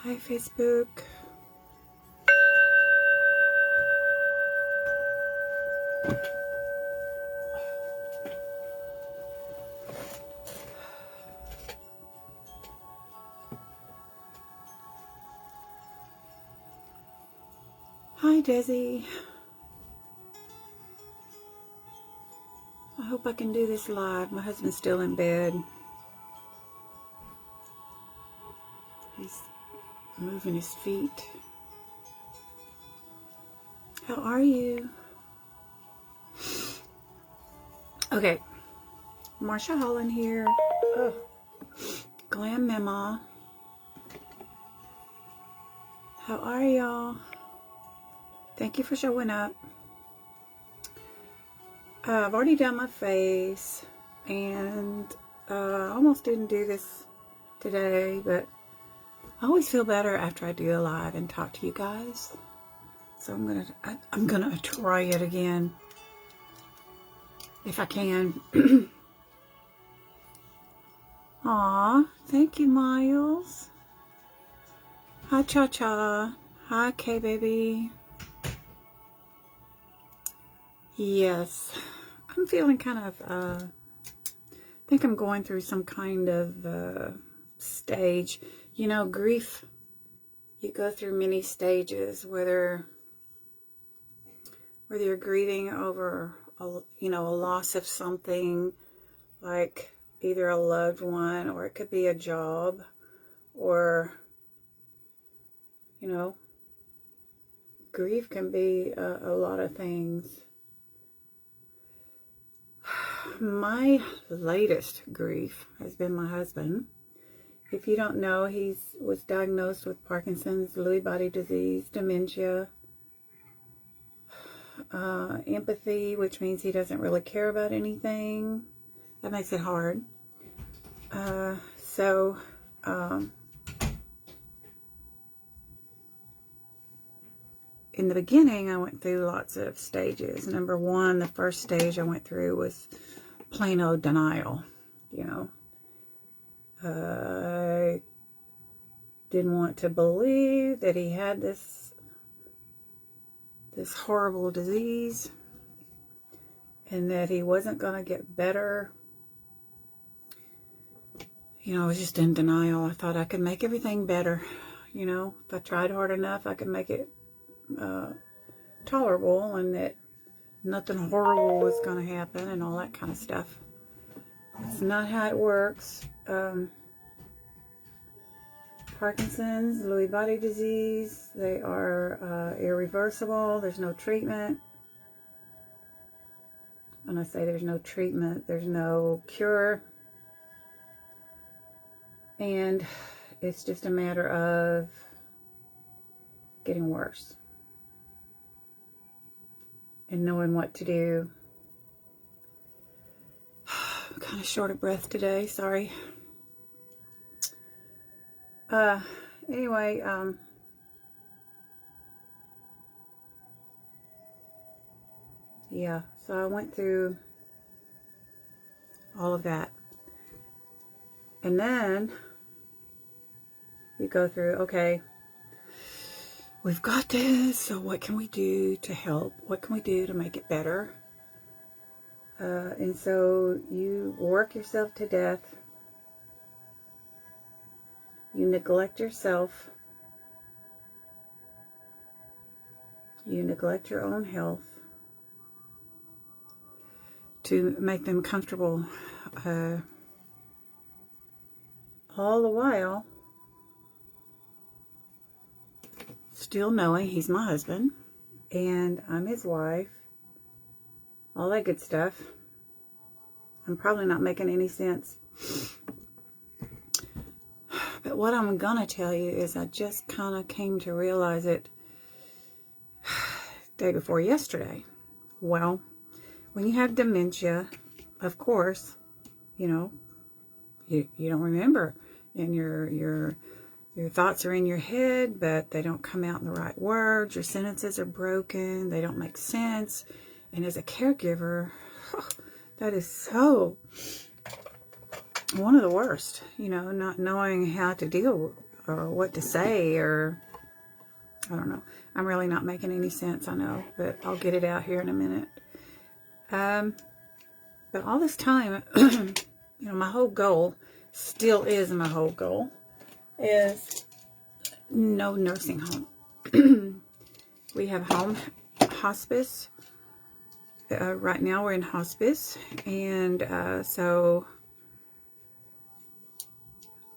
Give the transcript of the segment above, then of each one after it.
Hi, Facebook. Hi, Desi. I hope I can do this live. My husband's still in bed. He's moving his feet. How are you? Okay. Marsha Holland here. Oh. Glam Mema. How are y'all? Thank you for showing up. I've already done my face, and I almost didn't do this today, but I always feel better after I do a live and talk to you guys. So I'm gonna try it again if I can. Aw, thank you, Miles. Hi, Cha Cha. Hi, K Baby. Yes, I'm feeling kind of, I think I'm going through some kind of stage. You know, grief, you go through many stages, whether you're grieving over, a loss of something, like either a loved one, or it could be a job, or, grief can be a lot of things. My latest grief has been my husband. If you don't know, he was diagnosed with Parkinson's, Lewy body disease, dementia, empathy, which means he doesn't really care about anything. That makes it hard. In the beginning, I went through lots of stages. Number one, the first stage I went through was plain old denial. I didn't want to believe that he had this horrible disease and that he wasn't going to get better. I was just in denial. I thought I could make everything better. If I tried hard enough, I could make it tolerable, and that nothing horrible was going to happen and all that kind of stuff. It's not how it works. Parkinson's, Lewy body disease, they are irreversible. There's no treatment. When I say there's no treatment, there's no cure. And it's just a matter of getting worse and knowing what to do. I'm kind of short of breath today, sorry. Anyway, yeah, so I went through all of that. And then you go through, okay, we've got this, so what can we do to help? What can we do to make it better? And so you work yourself to death. You neglect yourself. You neglect your own health to make them comfortable. All the while, still knowing he's my husband and I'm his wife. All that good stuff. I'm probably not making any sense. But what I'm going to tell you is I just kind of came to realize it day before yesterday. Well, when you have dementia, of course, you don't remember, and your thoughts are in your head, but they don't come out in the right words. Your sentences are broken. They don't make sense. And as a caregiver, that is so one of the worst, not knowing how to deal or what to say, or I don't know. I'm really not making any sense, I know, but I'll get it out here in a minute. But all this time, you know, my whole goal, still is my whole goal, is no nursing home. We have home hospice. Right now we're in hospice, and so,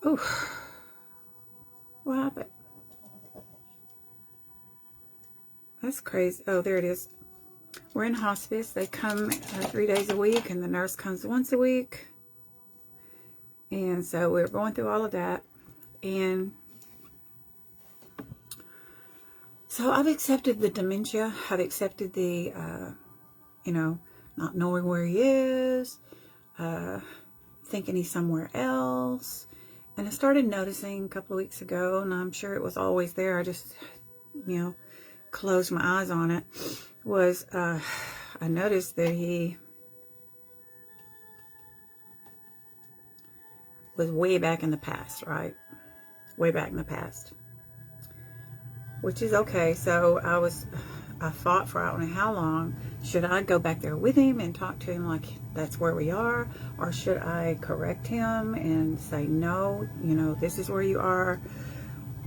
oh, what happened? That's crazy. Oh, there it is. We're in hospice. They come 3 days a week, and the nurse comes once a week. And so we're going through all of that. And so I've accepted the dementia. I've accepted the, you know, not knowing where he is, thinking he's somewhere else. And I started noticing a couple of weeks ago, and I'm sure it was always there. I just, you know, closed my eyes on it. Was I noticed that he was way back in the past, right? Way back in the past. Which is okay. So I thought for I don't know how long, should I go back there with him and talk to him like that's where we are? Or should I correct him and say, no, you know, this is where you are,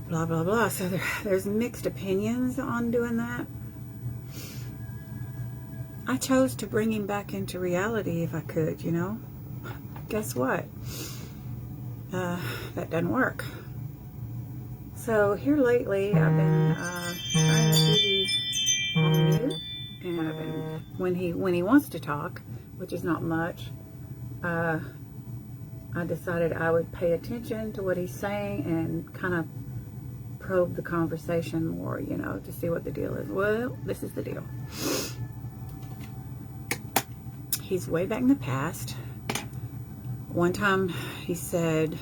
blah, blah, blah. So there's mixed opinions on doing that. I chose to bring him back into reality if I could, you know. Guess what? That doesn't work. So here lately, I've been trying the TV on mute, and I've been when he wants to talk, which is not much. I decided I would pay attention to what he's saying and kind of probe the conversation more, you know, to see what the deal is. Well, this is the deal. He's way back in the past. One time he said,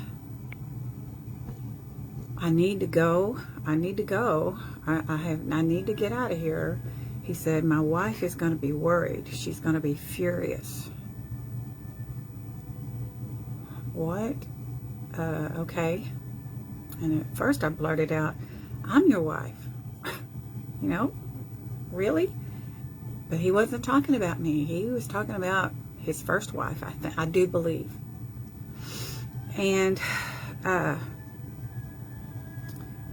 I need to go. I need to go. I need to get out of here. He said, my wife is going to be worried. She's going to be furious. What? Okay. And at first I blurted out, I'm your wife. You know, really? But he wasn't talking about me. He was talking about his first wife, I do believe. And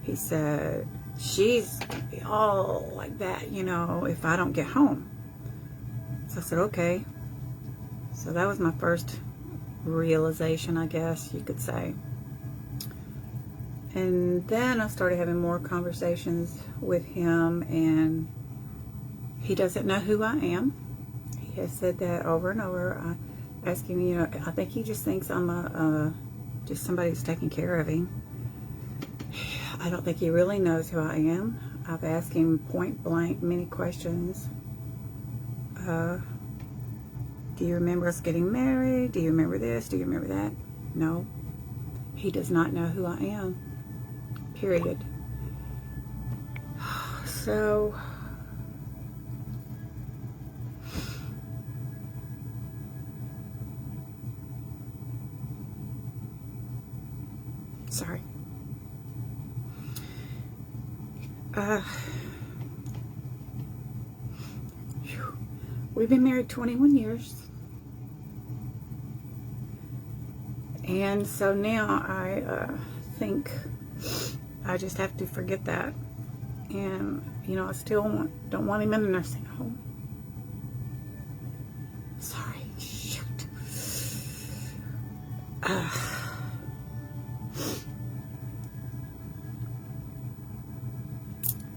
he said, she's going to be all like that, you know, if I don't get home. So I said, okay. So that was my first realization, I guess you could say. And then I started having more conversations with him, and he doesn't know who I am. He has said that over and over. I ask him, you know, I think he just thinks I'm just somebody who's taking care of him. I don't think he really knows who I am. I've asked him point blank many questions. Do you remember us getting married? Do you remember this? Do you remember that? No. He does not know who I am. Period. So sorry. We've been married 21 years. And so now I think I just have to forget that. And, you know, I still don't want him in a nursing home. Sorry, shoot.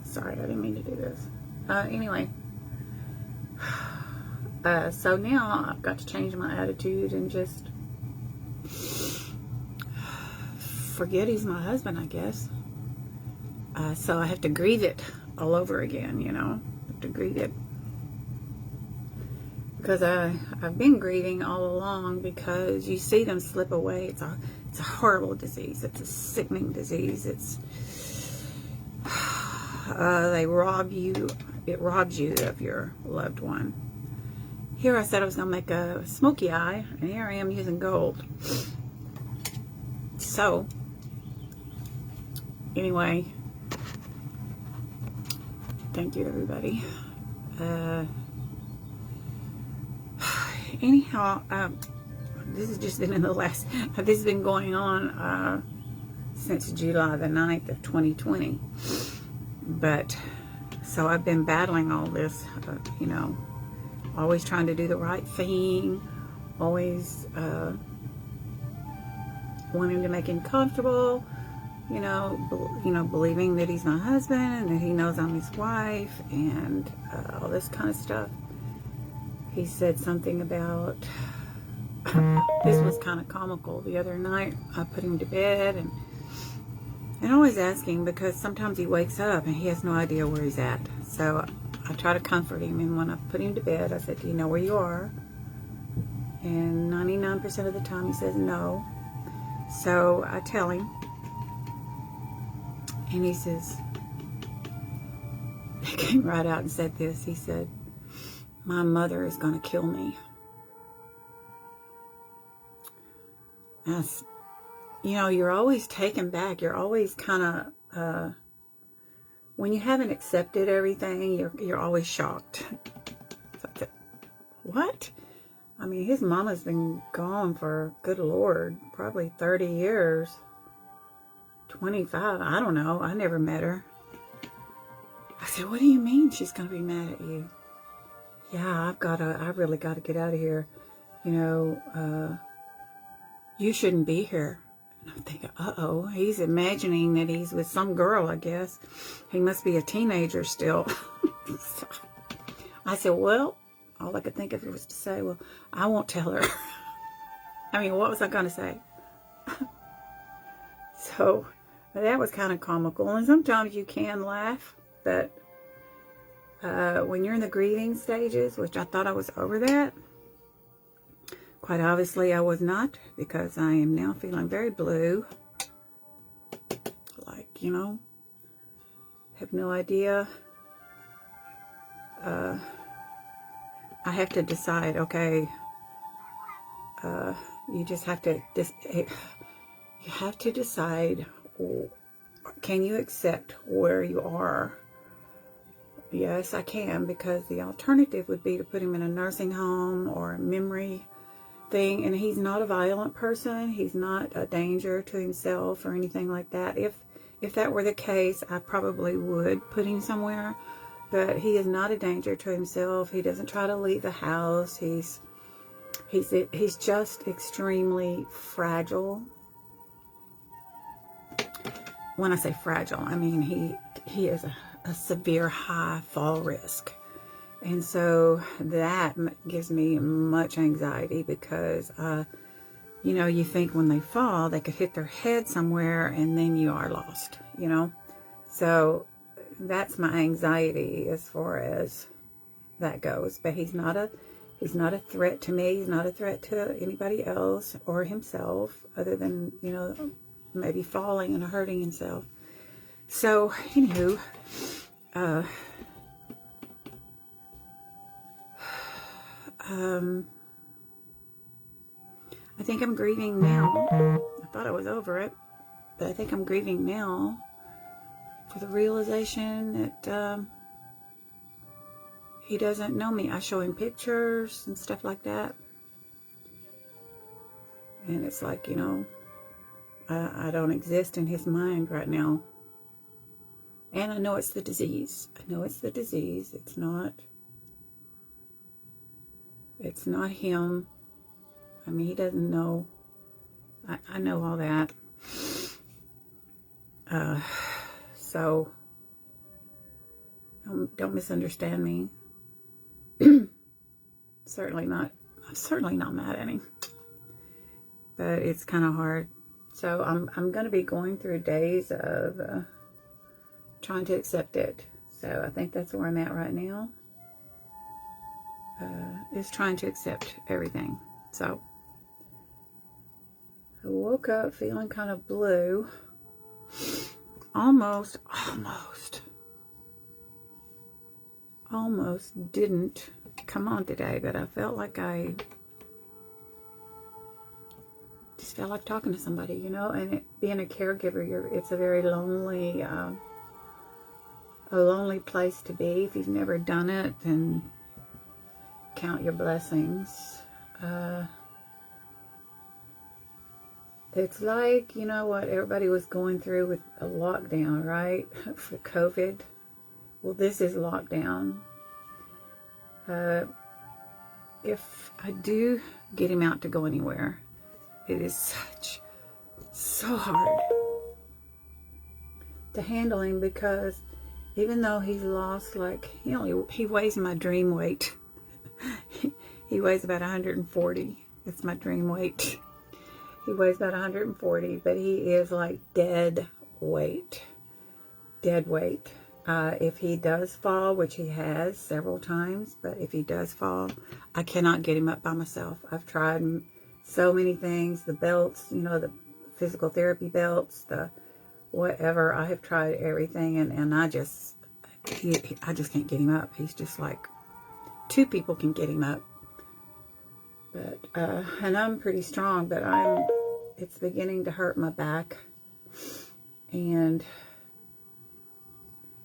Sorry, I didn't mean to do this. Anyway. So now I've got to change my attitude and just forget he's my husband, I guess. So I have to grieve it all over again, you know. I have to grieve it. Because I've been grieving all along, because you see them slip away. It's a horrible disease. It's a sickening disease. It's they rob you. It robs you of your loved one. Here I said I was going to make a smokey eye, and here I am using gold. So anyway, thank you, everybody. Anyhow, this has just been in the last, this has been going on since July the 9th of 2020. But, so I've been battling all this, you know, always trying to do the right thing, always wanting to make him comfortable, you know, believing that he's my husband and that he knows I'm his wife and all this kind of stuff. He said something about, this was kind of comical. The other night, I put him to bed and always asking, because sometimes he wakes up and he has no idea where he's at. So I try to comfort him, and when I put him to bed, I said, do you know where you are? And 99% of the time he says no. So I tell him, and he says, he came right out and said this. He said, my mother is going to kill me. That's, you know, you're always taken back. You're always kind of, when you haven't accepted everything, you're always shocked. It's like, what? I mean, his mama's been gone for, good Lord, probably 30 years. 25, I don't know. I never met her. I said, what do you mean she's going to be mad at you? Yeah, I really got to get out of here. You know, you shouldn't be here. And I'm thinking, uh-oh, he's imagining that he's with some girl, I guess. He must be a teenager still. So I said, well, all I could think of was to say, well, I won't tell her. I mean, what was I going to say? So that was kind of comical. And sometimes you can laugh, but when you're in the grieving stages, which I thought I was over that, quite obviously I was not, because I am now feeling very blue. Like, you know, have no idea. I have to decide, okay, you just have to, you have to decide, can you accept where you are? Yes, I can, because the alternative would be to put him in a nursing home or a memory thing, and he's not a violent person. He's not a danger to himself or anything like that. If that were the case, I probably would put him somewhere, but he is not a danger to himself. He doesn't try to leave the house. He's just extremely fragile. When I say fragile, I mean he is a severe high fall risk. And so that gives me much anxiety, because, you know, you think when they fall, they could hit their head somewhere and then you are lost, you know. So that's my anxiety as far as that goes. But he's not a threat to me. He's not a threat to anybody else or himself, other than, you know, maybe falling and hurting himself. So, anywho, I think I'm grieving now. I thought I was over it, but I think I'm grieving now for the realization that he doesn't know me. I show him pictures and stuff like that, and it's like, you know, I don't exist in his mind right now. And I know it's the disease. I know it's the disease. It's not him. I mean, he doesn't know. I know all that. So don't misunderstand me. Certainly not. I'm certainly not mad at him. But it's kind of hard. So I'm going to be going through days of trying to accept it. So I think that's where I'm at right now. Is trying to accept everything. So I woke up feeling kind of blue. Almost didn't come on today, but I felt like I just felt like talking to somebody, you know. And being a caregiver, it's a very lonely, a lonely place to be. If you've never done it, then count your blessings. It's like, you know, what everybody was going through with a lockdown, right? For COVID. Well, this is lockdown. If I do get him out to go anywhere, it is so hard to handle him, because even though he's lost, like, he weighs my dream weight. He weighs about 140. It's my dream weight. He weighs about 140, but he is like dead weight. Dead weight. If he does fall, which he has several times, but if he does fall, I cannot get him up by myself. I've tried so many things, the belts, you know, the physical therapy belts, the whatever. I have tried everything, and I just can't get him up. He's just like, 2 people can get him up. But, and I'm pretty strong, but it's beginning to hurt my back, and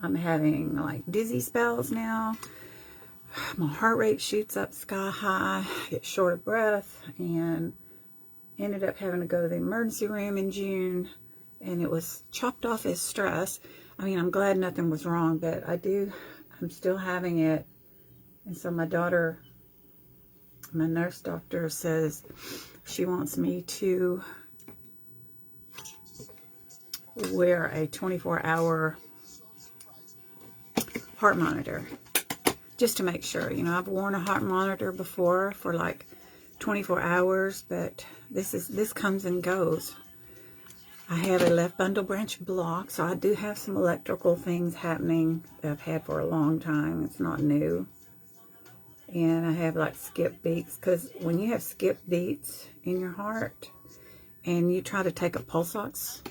I'm having like dizzy spells now. My heart rate shoots up sky high, I get short of breath, and ended up having to go to the emergency room in June, and it was chopped off as stress. I mean, I'm glad nothing was wrong, but I'm still having it. And so my daughter, my nurse doctor, says she wants me to wear a 24-hour heart monitor, just to make sure. You know, I've worn a heart monitor before for like 24 hours, but this comes and goes. I have a left bundle branch block, so I do have some electrical things happening that I've had for a long time. It's not new. And I have like skip beats, because when you have skip beats in your heart and you try to take a pulse ox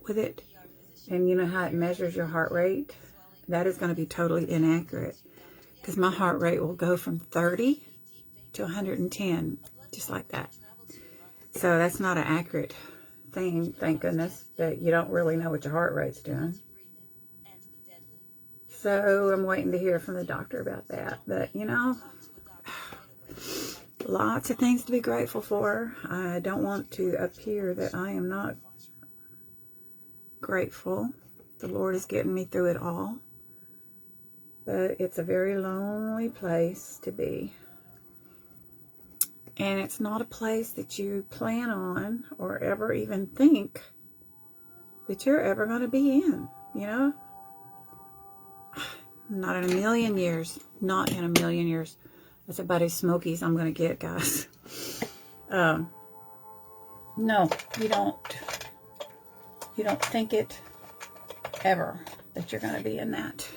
with it, and you know how it measures your heart rate, that is going to be totally inaccurate, because my heart rate will go from 30 to 110, just like that. So that's not an accurate thing, thank goodness, but you don't really know what your heart rate's doing. So I'm waiting to hear from the doctor about that. But, you know, lots of things to be grateful for. I don't want to appear that I am not grateful. The Lord is getting me through it all. But it's a very lonely place to be. And it's not a place that you plan on or ever even think that you're ever going to be in, you know? Not in a million years. Not in a million years. That's about as smoky as I'm going to get, guys. No, you don't think it ever that you're going to be in that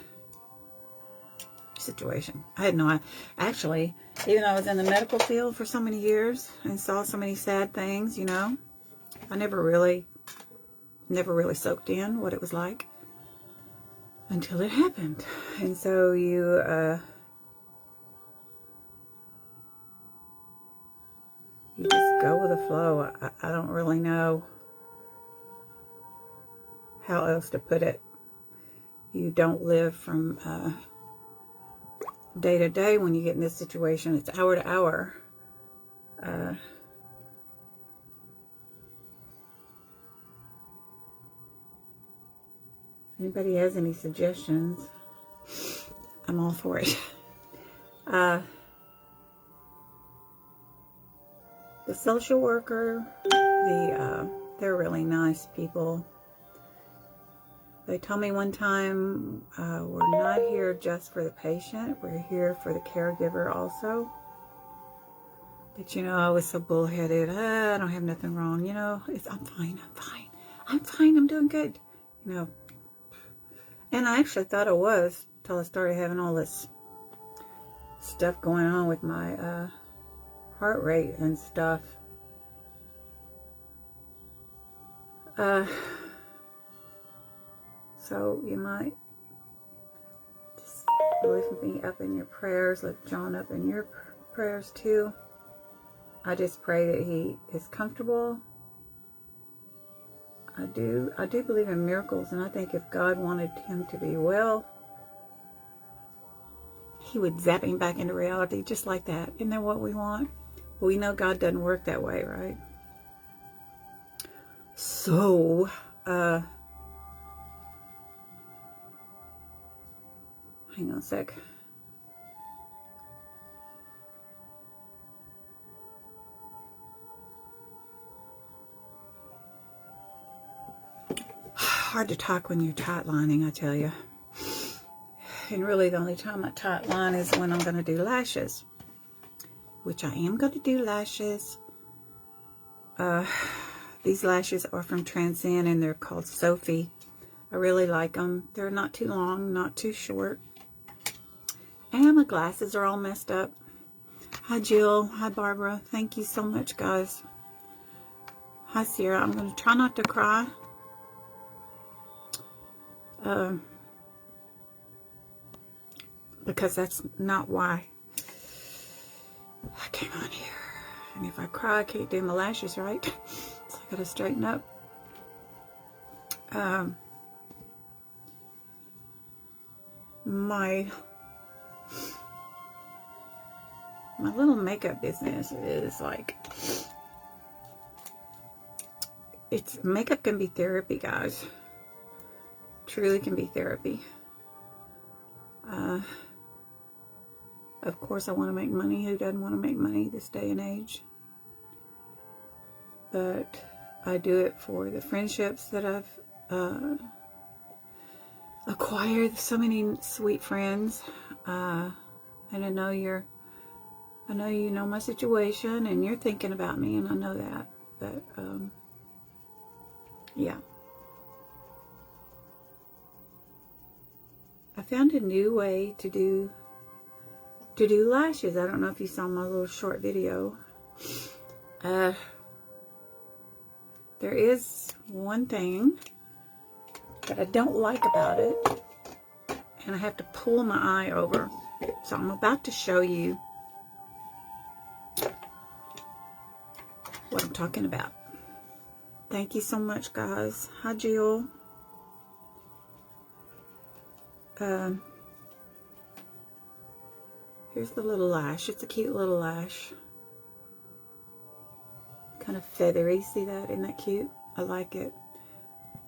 situation. I had no, actually, even though I was in the medical field for so many years and saw so many sad things, you know, I never really soaked in what it was like until it happened. And so you just go with the flow. I don't really know how else to put it. You don't live from day to day when you get in this situation. It's hour to hour. Anybody has any suggestions, I'm all for it. The social worker, they're really nice people. They told me one time, we're not here just for the patient, we're here for the caregiver also. But, you know, I was so bullheaded. I don't have nothing wrong, you know. I'm fine, I'm doing good, you know. And I actually thought I was, till I started having all this stuff going on with my heart rate and stuff. So you might just lift me up in your prayers, lift John up in your prayers too. I just pray that he is comfortable I do believe in miracles, and I think if God wanted him to be well, he would zap him back into reality just like that. Isn't that what we want? We know God doesn't work that way, right? So, hang on a sec. Hard to talk when you're tight lining, I tell you. And really the only time I tight line is when I'm going to do lashes. Which I am going to do lashes. These lashes are from Transcend and they're called Sophie. I really like them. They're not too long, not too short. And my glasses are all messed up. Hi Jill. Hi Barbara. Thank you so much, guys. Hi Sierra. I'm going to try not to cry. Because that's not why I came on here. And if I cry, I can't do my lashes right. So I gotta straighten up. My little makeup business is like, makeup can be therapy, guys. Truly can be therapy. Of course, I want to make money. Who doesn't want to make money this day and age? But I do it for the friendships that I've acquired. So many sweet friends. And I know you know my situation, and you're thinking about me, and I know that. But yeah. I found a new way to do lashes. I don't know if you saw my little short video. There is one thing that I don't like about it, and I have to pull my eye over. So I'm about to show you what I'm talking about. Thank you so much, guys. Hi, Jill. Here's the little lash. It's a cute little lash. Kind of feathery. See that? Isn't that cute? I like it.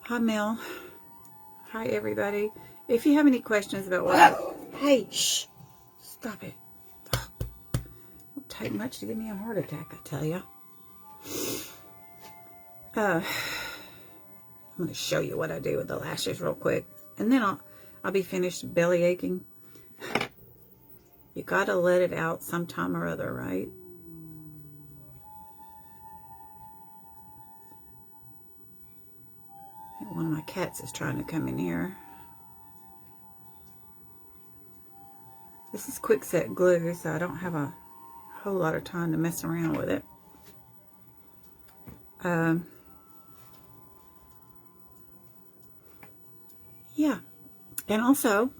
Hi, Mel. Hi, everybody. If you have any questions about what hey, shh. Stop it. It won't take much to give me a heart attack, I tell you. I'm going to show you what I do with the lashes real quick. And then I'll be finished belly aching. You gotta let it out sometime or other, right? One of my cats is trying to come in here. This is quick set glue, so I don't have a whole lot of time to mess around with it. Yeah. And also,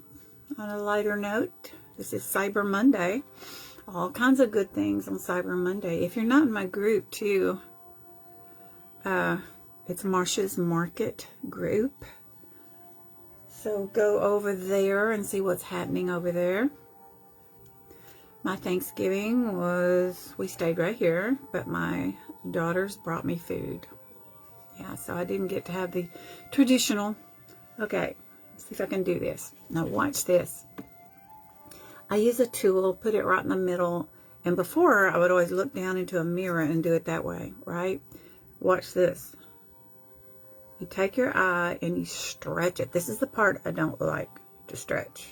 on a lighter note, this is Cyber Monday. All kinds of good things on Cyber Monday. If you're not in my group too, it's Marsha's Market group. So go over there and see what's happening over there. My Thanksgiving was, we stayed right here, but my daughters brought me food. Yeah, so I didn't get to have the traditional. Okay, let's see if I can do this. Now watch this. I use a tool, put it right in the middle, and before I would always look down into a mirror and do it that way, right? Watch this. You take your eye and you stretch it. This is the part I don't like to stretch.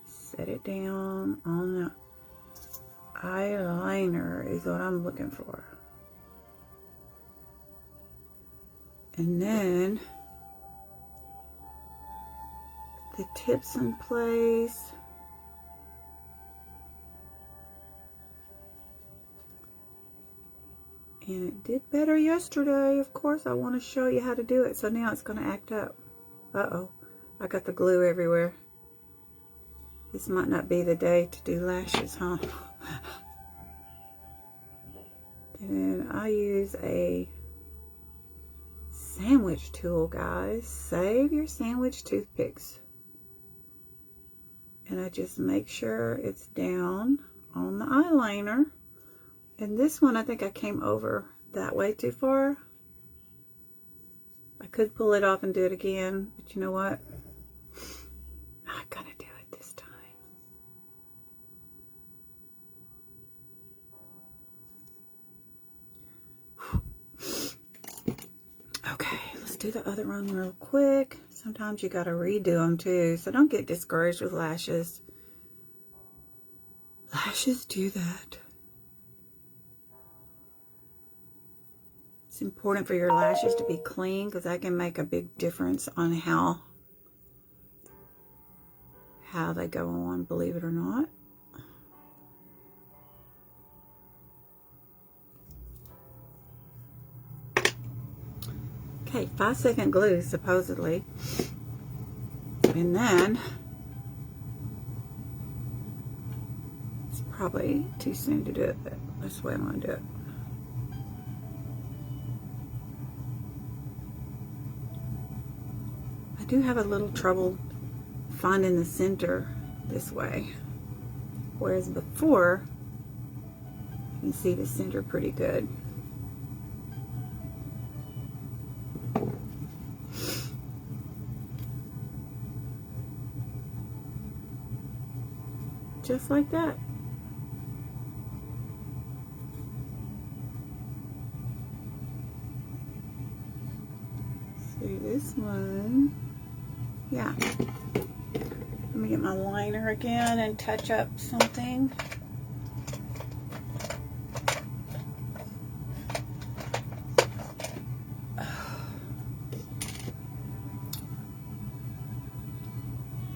Set it down on the eyeliner is what I'm looking for. And then the tips in place. And it did better yesterday. Of course, I want to show you how to do it. So now it's going to act up. Uh-oh. I got the glue everywhere. This might not be the day to do lashes, huh? And then I use a sandwich tool, guys. Save your sandwich toothpicks. And I just make sure it's down on the eyeliner. And this one, I think I came over that way too far. I could pull it off and do it again, but you know what? I'm gonna do it this time. Okay, let's do the other one real quick. Sometimes you gotta redo them too, so don't get discouraged with lashes. Lashes do that. It's important for your lashes to be clean because that can make a big difference on how they go on, believe it or not. Okay, 5-second glue, supposedly. And then, it's probably too soon to do it, but that's the way I'm going to do it. I do have a little trouble finding the center this way, whereas before, you can see the center pretty good. Just like that. See this one. Yeah. Let me get my liner again and touch up something.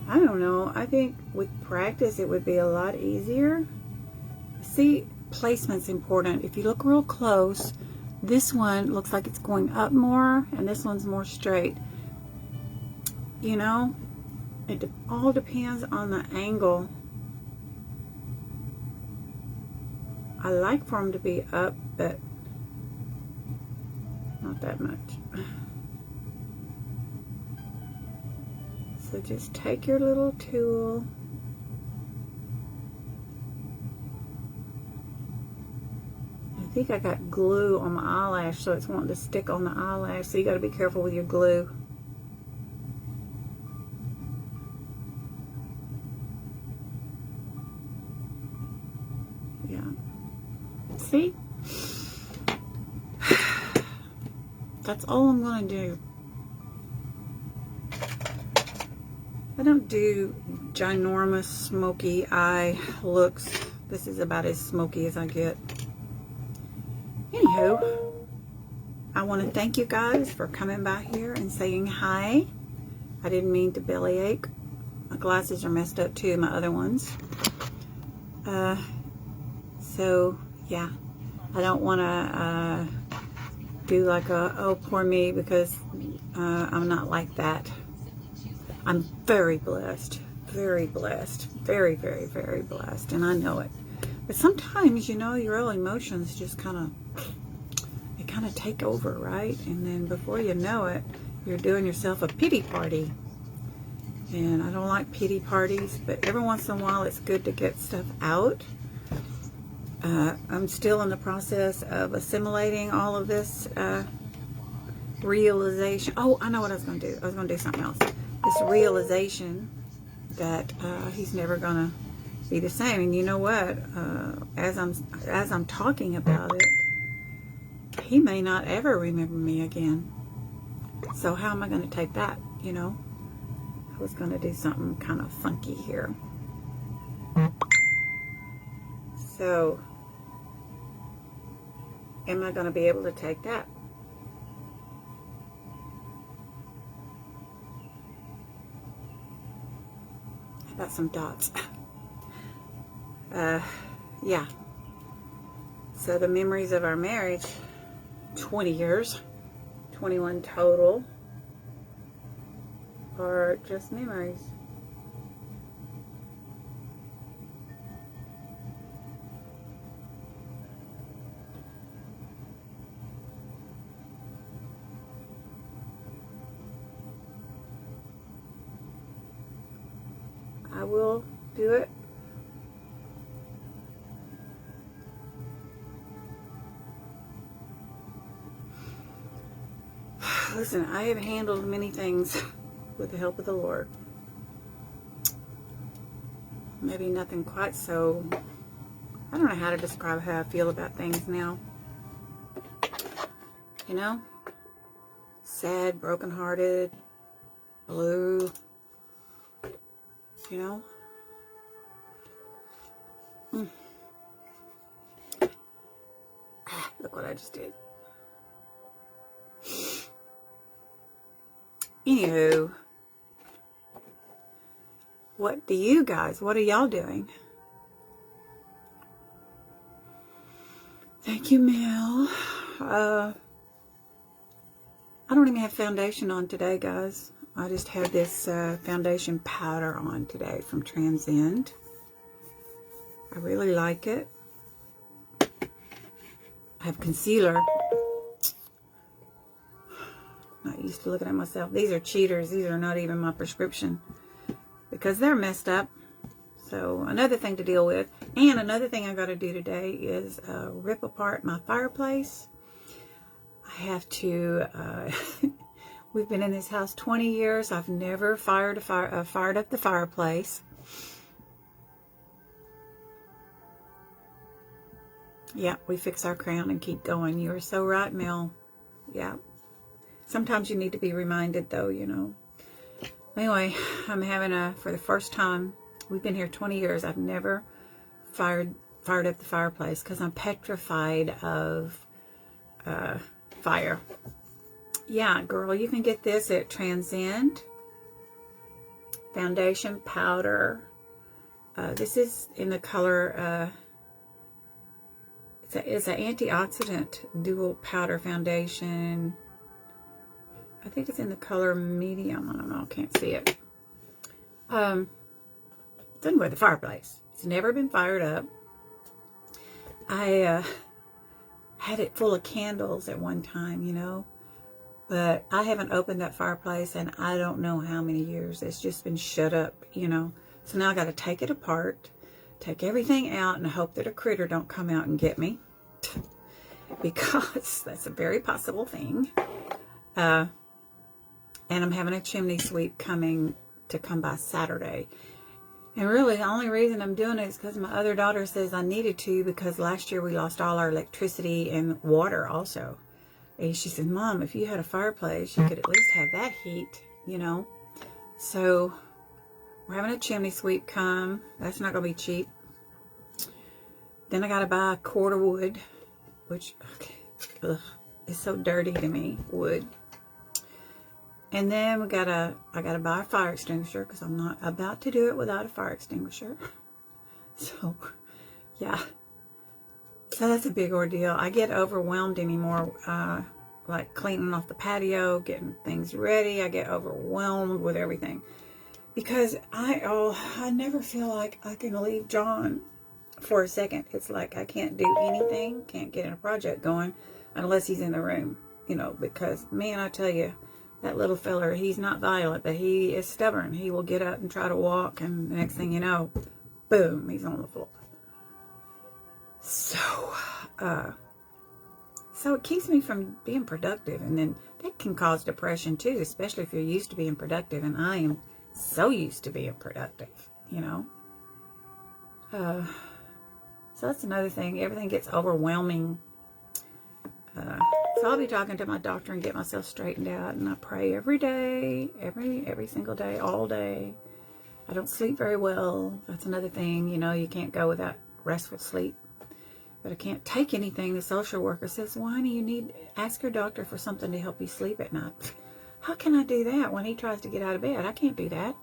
I don't know. I think with practice it would be a lot easier. See, placement's important. If you look real close, this one looks like it's going up more and this one's more straight. You know, it all depends on the angle. I like for them to be up, but not that much. So just take your little tool. I think I got glue on my eyelash, so it's wanting to stick on the eyelash, so you got to be careful with your glue. Yeah. See? That's all I'm going to do. I don't do ginormous smoky eye looks. This is about as smoky as I get. Anywho, I want to thank you guys for coming by here and saying hi. I didn't mean to bellyache. My glasses are messed up too, my other ones. So, yeah. I don't want to do like a, oh, poor me, because I'm not like that. I'm very blessed. Very blessed. Very, very, very blessed. And I know it. But sometimes, you know, your real emotions just kind of take over, right? And then before you know it, you're doing yourself a pity party. And I don't like pity parties, but every once in a while it's good to get stuff out. I'm still in the process of assimilating all of this realization. Oh, I know what I was going to do. I was going to do something else. This realization that he's never going to be the same. And you know what? As I'm talking about it, he may not ever remember me again. So how am I going to take that, you know? I was going to do something kind of funky here. So, am I going to be able to take that? How about some dots? Yeah. So the memories of our marriage, 20 years, 21 total, are just memories. I will do it. Listen, I have handled many things with the help of the Lord. Maybe nothing quite so, I don't know how to describe how I feel about things now. You know? Sad, brokenhearted, blue. You know? Look what I just did. Anywho, what are y'all doing? Thank you, Mel. I don't even have foundation on today, guys. I just have this foundation powder on today from Transcend. I really like it. I have concealer. Not used to looking at myself. These are cheaters. These are not even my prescription because they're messed up. So another thing to deal with. And another thing I got to do today is rip apart my fireplace. I have to, we've been in this house 20 years. I've never fired up the fireplace. Yeah, we fix our crown and keep going. You are so right, Mel. Yeah. Sometimes you need to be reminded, though, you know. Anyway, I'm having for the first time, we've been here 20 years. I've never fired up the fireplace because I'm petrified of fire. Yeah, girl, you can get this at Transcend. Foundation powder. This is in the color... It's an antioxidant dual powder foundation. I think it's in the color medium. I don't know. Can't see it. It's in the fireplace. It's never been fired up. I had it full of candles at one time, you know. But I haven't opened that fireplace in I don't know how many years. It's just been shut up, you know. So now I got to take it apart. Take everything out and hope that a critter don't come out and get me, because that's a very possible thing. And I'm having a chimney sweep come by Saturday. And really the only reason I'm doing it is because my other daughter says I needed to, because last year we lost all our electricity and water also. And she said, Mom, if you had a fireplace, you could at least have that heat, you know. So we're having a chimney sweep come. That's not going to be cheap. Then I got to buy a cord of wood, which is so dirty to me, wood. And then I got to buy a fire extinguisher because I'm not about to do it without a fire extinguisher. So, yeah. So that's a big ordeal. I get overwhelmed anymore, like cleaning off the patio, getting things ready. I get overwhelmed with everything. Because I never feel like I can leave John for a second. It's like I can't do anything, can't get in a project going unless he's in the room, you know, because, man, I tell you, that little feller, he's not violent, but he is stubborn. He will get up and try to walk, and the next thing you know, boom, he's on the floor. So it keeps me from being productive, and then that can cause depression too, especially if you're used to being productive, and I am so used to being productive, you know. So that's another thing. Everything gets overwhelming. So I'll be talking to my doctor and get myself straightened out, and I pray every day, every single day, all day. I don't sleep very well. That's another thing, you know, you can't go without restful sleep. But I can't take anything. The social worker says, why do you ask your doctor for something to help you sleep at night? How can I do that when he tries to get out of bed? I can't do that.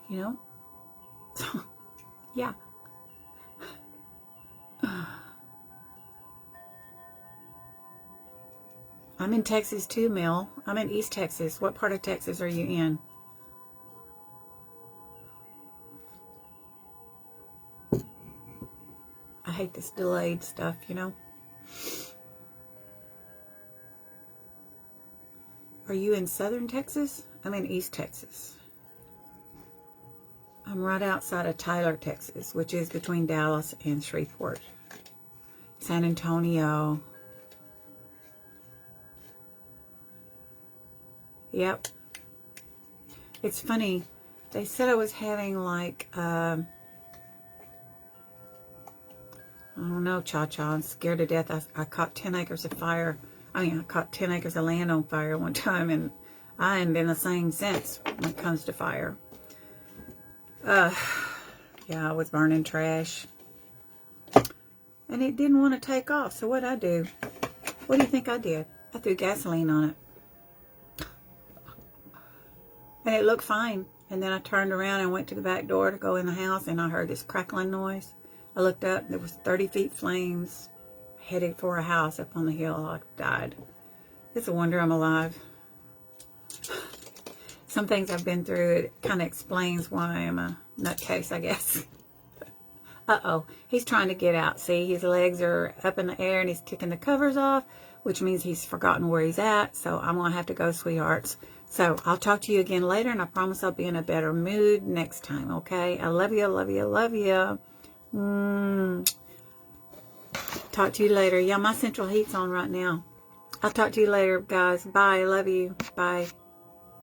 You know? So, yeah. I'm in Texas too, Mel. I'm in East Texas. What part of Texas are you in? I hate this delayed stuff, you know. Are you in Southern Texas? I'm in East Texas. I'm right outside of Tyler, Texas, which is between Dallas and Shreveport. San Antonio. Yep. It's funny. They said I was having like, I don't know, Cha-Cha. I'm scared to death. I caught 10 acres of fire. I caught 10 acres of land on fire one time, and I haven't been the same since when it comes to fire. Yeah, I was burning trash. And it didn't want to take off, so what'd I do? What do you think I did? I threw gasoline on it. And it looked fine. And then I turned around and went to the back door to go in the house, and I heard this crackling noise. I looked up, there was 30 feet flames headed for a house up on the hill. I died. It's a wonder I'm alive. Some things I've been through, it kind of explains why I'm a nutcase, I guess. Uh-oh, he's trying to get out. See, his legs are up in the air and he's kicking the covers off, which means he's forgotten where he's at. So I'm going to have to go, sweethearts. So I'll talk to you again later, and I promise I'll be in a better mood next time, okay? I love you, love you, love you. Talk to you later. Yeah, my central heat's on right now. I'll talk to you later, guys. Bye. Love you. Bye.